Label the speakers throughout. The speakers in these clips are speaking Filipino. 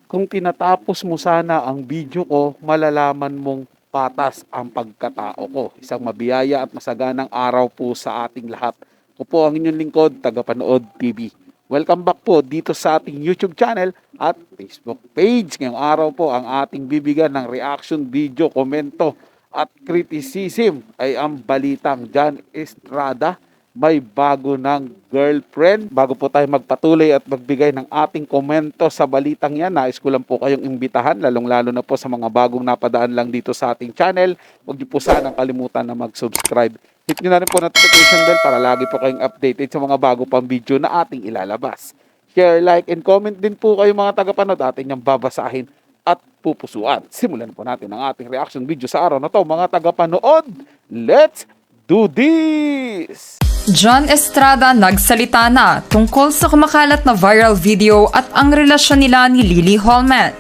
Speaker 1: Kung tinatapos mo sana ang video ko, malalaman mong patas ang pagkatao ko. Isang mabiyaya at masaganang araw po sa ating lahat. Ako po ang inyong lingkod, Tagapanood TV. Welcome back po dito sa ating YouTube channel at Facebook page. Ngayong araw po ang ating bibigyan ng reaction video, komento at criticism ay ang balitang John Estrada may bago ng girlfriend. Bago po tayo magpatuloy at magbigay ng ating komento sa balitang yan, nais ko lang po kayong imbitahan, lalong-lalo na po sa mga bagong napadaan lang dito sa ating channel. Huwag niyo po sanang kalimutan na mag-subscribe. Hit niyo na rin po notification bell para lagi po kayong updated sa mga bago pang video na ating ilalabas. Share, like, and comment din po kayo mga tagapanood. Atin niyang babasahin at pupusuan. Simulan po natin ang ating reaction video sa araw na to, mga tagapanood. Let's do this!
Speaker 2: John Estrada nagsalita na tungkol sa kumakalat na viral video at ang relasyon nila ni Lily Holman,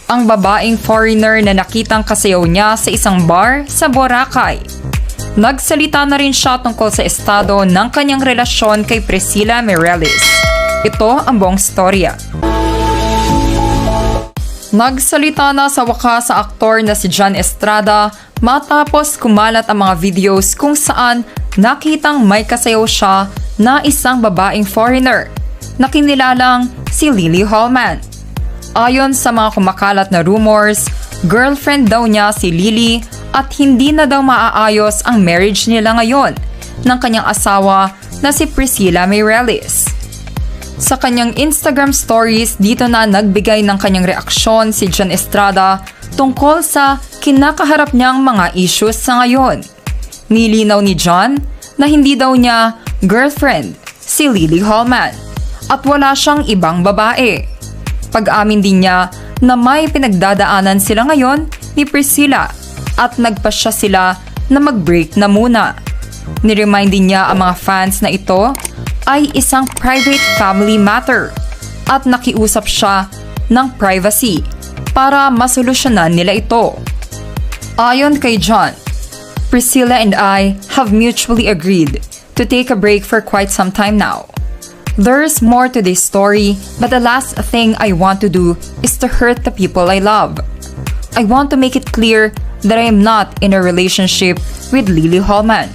Speaker 2: ang babaeng foreigner na nakitang kasayaw niya sa isang bar sa Boracay. Nagsalita na rin siya tungkol sa estado ng kanyang relasyon kay Priscilla Meireles. Ito ang buong storya. Nagsalita na sa wakas sa aktor na si John Estrada matapos kumalat ang mga videos kung saan nakitang may kasayaw siya na isang babaeng foreigner na kinilalang si Lily Holman. Ayon sa mga kumakalat na rumors, girlfriend daw niya si Lily at hindi na daw maaayos ang marriage nila ngayon ng kanyang asawa na si Priscilla Meireles. Sa kanyang Instagram stories, dito na nagbigay ng kanyang reaksyon si John Estrada tungkol sa kinakaharap niyang mga issues sa ngayon. Nilinaw ni John na hindi daw niya girlfriend si Lily Holman at wala siyang ibang babae. Pag-amin din niya na may pinagdadaanan sila ngayon ni Priscilla at nagpasya sila na mag-break na muna. Niremind din niya ang mga fans na ito ay isang private family matter at nakiusap siya ng privacy para masolusyonan nila ito. Ayon kay John, Priscilla and I have mutually agreed to take a break for quite some time now. There's more to this story, but the last thing I want to do is to hurt the people I love. I want to make it clear that I am not in a relationship with Lily Holman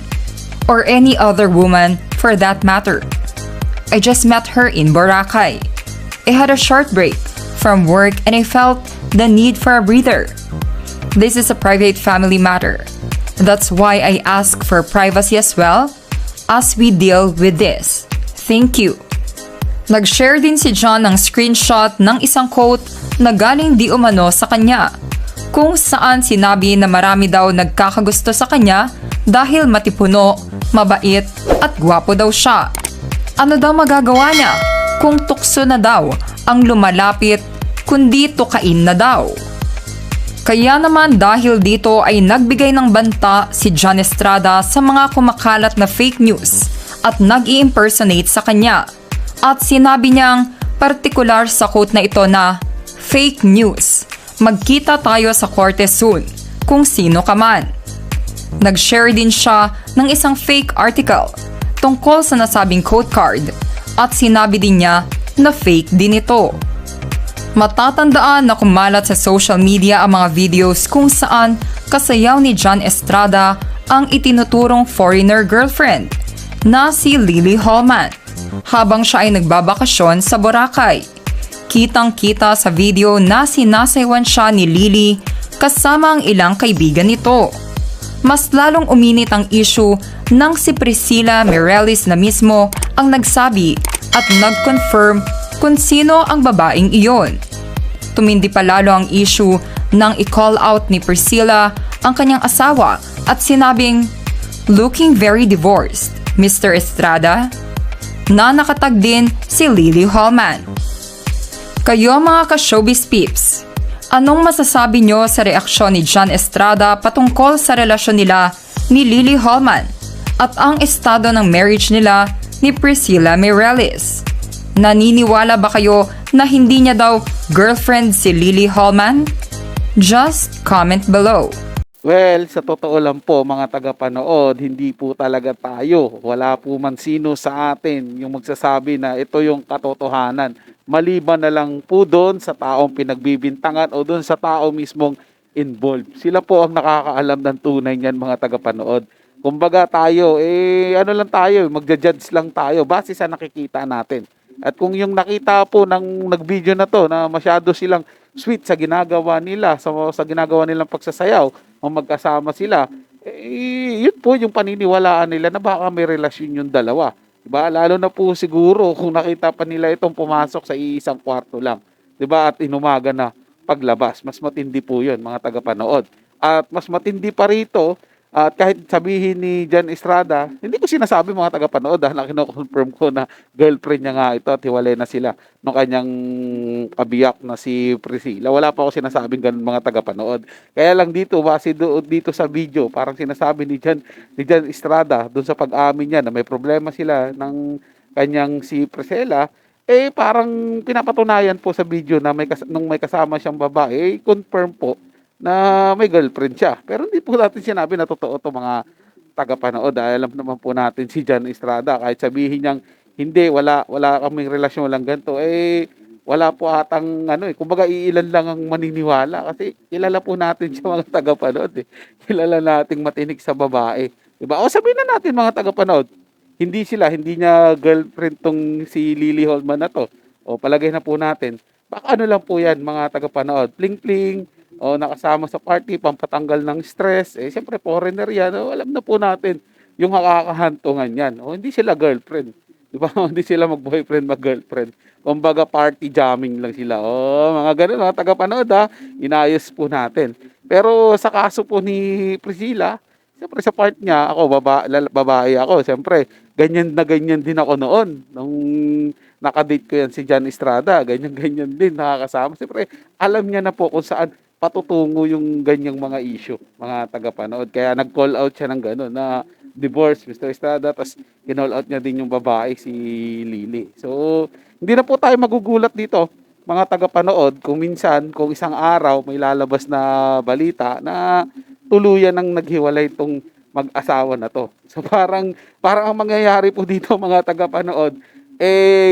Speaker 2: or any other woman for that matter. I just met her in Boracay. I had a short break from work and I felt the need for a breather. This is a private family matter. That's why I ask for privacy as well as we deal with this. Thank you. Nag-share din si John ng screenshot ng isang quote na galing di umano sa kanya, kung saan sinabi na marami daw nagkakagusto sa kanya dahil matipuno, mabait at gwapo daw siya. Ano daw magagawa niya kung tukso na daw ang lumalapit kundi tukain na daw? Kaya naman dahil dito ay nagbigay ng banta si John Estrada sa mga kumakalat na fake news at nag-i-impersonate sa kanya. At sinabi niyang partikular sa quote na ito na, "Fake news, magkita tayo sa korte soon kung sino ka man." Nag-share din siya ng isang fake article tungkol sa nasabing quote card at sinabi din niya na fake din ito. Matatandaan na kumalat sa social media ang mga videos kung saan kasayaw ni John Estrada ang itinuturong foreigner girlfriend na si Lily Holman habang siya ay nagbabakasyon sa Boracay. Kitang-kita sa video na sinasayawan siya ni Lily kasama ang ilang kaibigan nito. Mas lalong uminit ang issue nang si Priscilla Meireles na mismo ang nagsabi at nag-confirm kung sino ang babaeng iyon. Tumindi pa lalo ang issue nang i-call out ni Priscilla ang kanyang asawa at sinabing, "Looking very divorced, Mr. Estrada?" na nakatag din si Lily Holman. Kayo mga ka-showbiz peeps, anong masasabi nyo sa reaksyon ni John Estrada patungkol sa relasyon nila ni Lily Holman at ang estado ng marriage nila ni Priscilla Meireles? Naniniwala ba kayo na hindi niya daw girlfriend si Lily Holman? Just comment below.
Speaker 1: Well, sa totoo lang po mga tagapanood, hindi po talaga tayo. Wala po man sino sa atin yung magsasabi na ito yung katotohanan. Maliban na lang po doon sa taong pinagbibintangan o doon sa tao mismong involved. Sila po ang nakakaalam ng tunay niyan mga tagapanood. Kumbaga tayo, ano lang tayo, magja-judge lang tayo base sa nakikita natin. At kung yung nakita po ng nag-video na to na masyado silang sweet sa ginagawa nila, sa ginagawa nilang pagsasayaw, o magkasama sila, yun po yung paniniwalaan nila na baka may relasyon yung dalawa. Diba? Lalo na po siguro kung nakita pa nila itong pumasok sa iisang kwarto lang. Diba? At inumaga na paglabas. Mas matindi po yun, mga tagapanood. At mas matindi pa rito, at kahit sabihin ni Jan Estrada, hindi ko sinasabi mga tagapanood na kino-confirm ko na girlfriend niya nga ito at hiwalay na sila nung kanyang kabiyak na si Priscilla. Wala pa ako sinasabing ganun mga tagapanood. Kaya lang dito, base dito sa video, parang sinasabi ni Jan Estrada doon sa pag-amin niya na may problema sila ng kanyang si Priscilla, parang pinapatunayan po sa video na nung may kasama siyang babae, confirm po na may girlfriend siya. Pero hindi po natin sinabi na totoo to mga tagapanood. Dahil alam naman po natin si Jan Estrada. Kahit sabihin niyang hindi, wala kaming relasyon, walang ganito. Wala po atang kumbaga iilan lang ang maniniwala. Kasi kilala po natin siya mga tagapanood. Kilala nating matinik sa babae. Diba? O sabihin na natin mga tagapanood, hindi niya girlfriend tong si Lily Holman na to. O palagay na po natin, baka ano lang po yan mga tagapanood, pling-pling, o nakasama sa party, pampatanggal ng stress, siyempre foreigner yan, alam na po natin yung nakakahantungan yan. O hindi sila girlfriend, di ba? Hindi sila mag-boyfriend, mag-girlfriend. Kumbaga party jamming lang sila. O mga ganun, mga tagapanood inayos po natin. Pero sa kaso po ni Priscilla, siyempre sa part niya, ako, babae ako, siyempre, ganyan na ganyan din ako noon. Nung nakadate ko yan si Jan Estrada, ganyan-ganyan din, nakakasama. Siyempre, alam niya na po kung saan patutungo yung ganyang mga issue, mga tagapanood. Kaya nag-call out siya ng gano'n na divorce, Mr. Estrada, tapos kinall out niya din yung babae, si Lily. So, hindi na po tayo magugulat dito, mga tagapanood, kung minsan, kung isang araw may lalabas na balita na tuluyan ng naghiwalay itong mag-asawa na to. So, parang ang mangyayari po dito, mga tagapanood,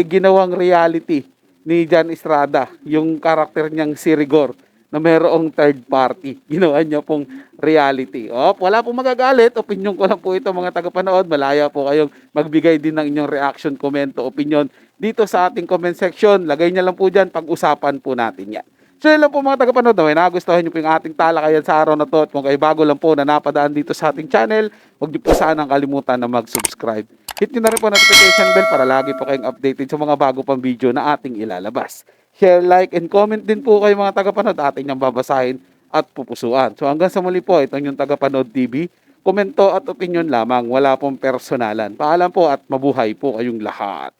Speaker 1: ginawang reality ni Jan Estrada, yung karakter niyang si Rigor, na mayroong third party. Ginawa niya pong reality. Wala pong magagalit. Opinion ko lang po ito mga tagapanood. Malaya po kayong magbigay din ng inyong reaction, komento, opinion dito sa ating comment section. Lagay niya lang po dyan. Pag-usapan po natin yan. So yun lang po mga tagapanood. May nagustuhan niyo po yung ating talakayan sa araw na to. At kung kayo bago lang po na napadaan dito sa ating channel, huwag niyo po sanang kalimutan na mag-subscribe. Hit niyo na rin po notification bell para lagi po kayong updated sa mga bago pang video na ating ilalabas. Share, like, and comment din po kayo mga tagapanood. Ating niyang babasahin at pupusuan. So hanggang sa muli po, ito yung Tagapanood TV. Komento at opinion lamang. Wala pong personalan. Paalam po at mabuhay po kayong lahat.